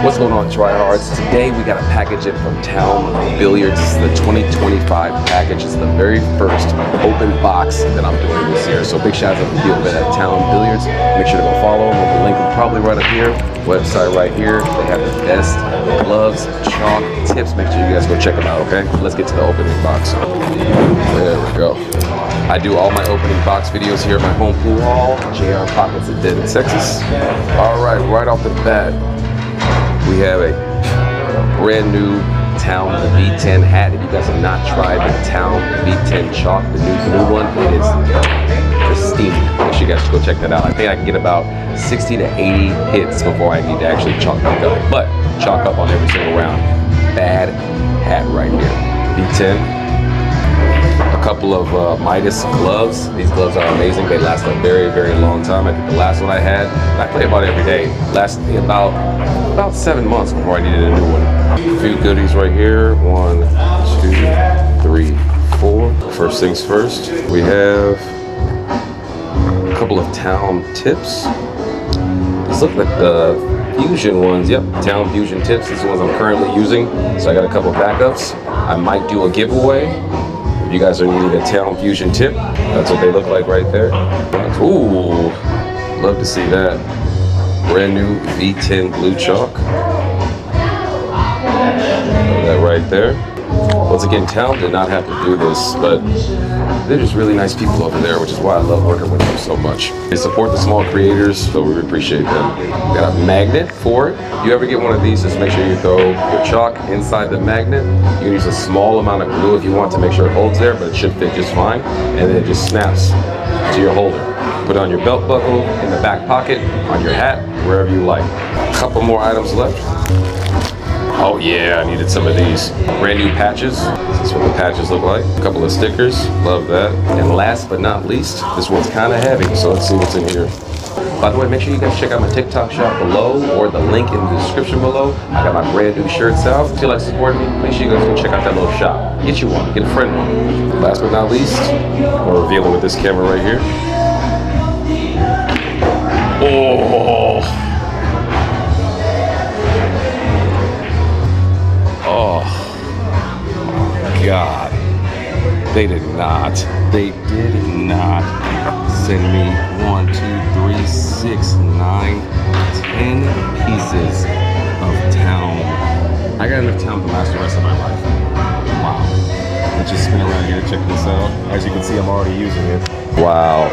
What's going on, tryhards? Today we got a package in from Taom Billiards. This is the 2025 package. It's the very first open box that I'm doing this year. So big shout out to the people at Taom Billiards. Make sure to go follow them. We'll link them probably right up here. Website right here. They have the best gloves, chalk, tips. Make sure you guys go check them out, okay? Let's get to the opening box. There we go. I do all my opening box videos here at my home pool hall, JR Pockets in Denton, Texas. All right off the bat, we have a brand new Taom V10 hat. If you guys have not tried the Taom V10 Chalk, the new blue one, it is pristine. Make sure you guys go check that out. I think I can get about 60 to 80 hits before I need to actually chalk back up. But chalk up on every single round. Bad hat right here. V10. A couple of Midas gloves. These gloves are amazing. They last a very, very long time. I think the last one I had, I play about every day, lasted me about 7 months before I needed a new one. A few goodies right here. 1, 2, 3, 4. First things first, we have a couple of Taom tips. These look like the Fusion ones. Yep, Taom Fusion tips. These are the ones I'm currently using. So I got a couple backups. I might do a giveaway. You guys are needing a Taom Fusion tip. That's what they look like right there. Ooh, love to see that. Brand new V10 blue chalk. That right there. Once again, Taom did not have to do this, but they're just really nice people over there, which is why I love working with them so much. They support the small creators, so we appreciate them. We got a magnet for it. If you ever get one of these, just make sure you throw your chalk inside the magnet. You can use a small amount of glue if you want to make sure it holds there, but it should fit just fine. And then it just snaps to your holder. Put it on your belt buckle, in the back pocket, on your hat, wherever you like. A couple more items left. Oh yeah, I needed some of these. Brand new patches. This is what the patches look like. A couple of stickers, love that. And last but not least, this one's kind of heavy, so let's see what's in here. By the way, make sure you guys check out my TikTok shop below or the link in the description below. I got my brand new shirts out. If you like supporting me, make sure you guys go check out that little shop. Get you one, get a friend one. Last but not least, we're revealing with this camera right here. Oh! God, they did not send me 1, 2, 3, 6, 9, 10 pieces of Taom. I got enough Taom to last the rest of my life. Wow. Let's just spin around here to check this out. As you can see, I'm already using it. Wow.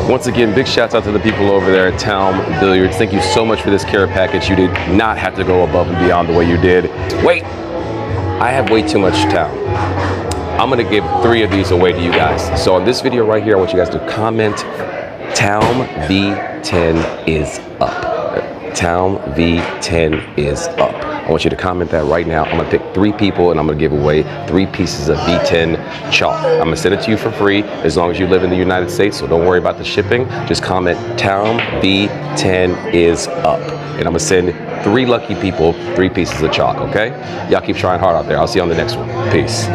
Once again, big shouts out to the people over there at Taom Billiards. Thank you so much for this care package. You did not have to go above and beyond the way you did. Wait, I have way too much Taom. I'm gonna give 3 of these away to you guys. So on this video right here, I want you guys to comment Taom V10 is up. Taom V10 is up. I want you to comment that right now. I'm gonna pick 3 people and I'm gonna give away 3 pieces of V10 chalk. I'm gonna send it to you for free as long as you live in the United States, so don't worry about the shipping. Just comment Taom V10 is up. And I'm gonna send 3 lucky people 3 pieces of chalk, okay? Y'all keep trying hard out there. I'll see you on the next one. Peace.